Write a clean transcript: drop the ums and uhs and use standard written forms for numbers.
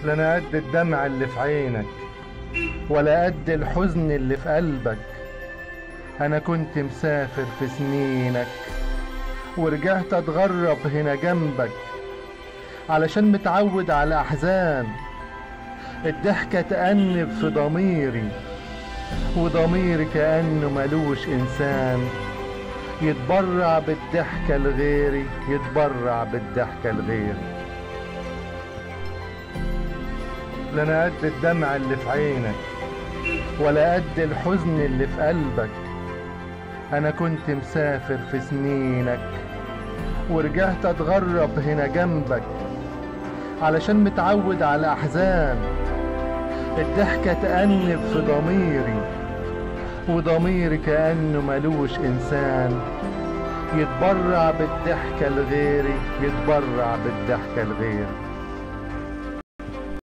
لا انا قد الدمع اللي في عينك ولا قد الحزن اللي في قلبك. انا كنت مسافر في سنينك ورجعت اتغرب هنا جنبك، علشان متعود على احزان الضحكة تأنب في ضميري، وضميري كأنه ملوش انسان يتبرع بالضحكة لغيري، يتبرع بالضحكة لغيري. لا انا قد الدمع اللي في عينك ولا قد الحزن اللي في قلبك. انا كنت مسافر في سنينك ورجعت اتغرب هنا جنبك، علشان متعود على احزان الضحكة تأنب في ضميري، وضميري كأنه ملوش انسان يتبرع بالضحكة لغيري، يتبرع بالضحكة لغيري.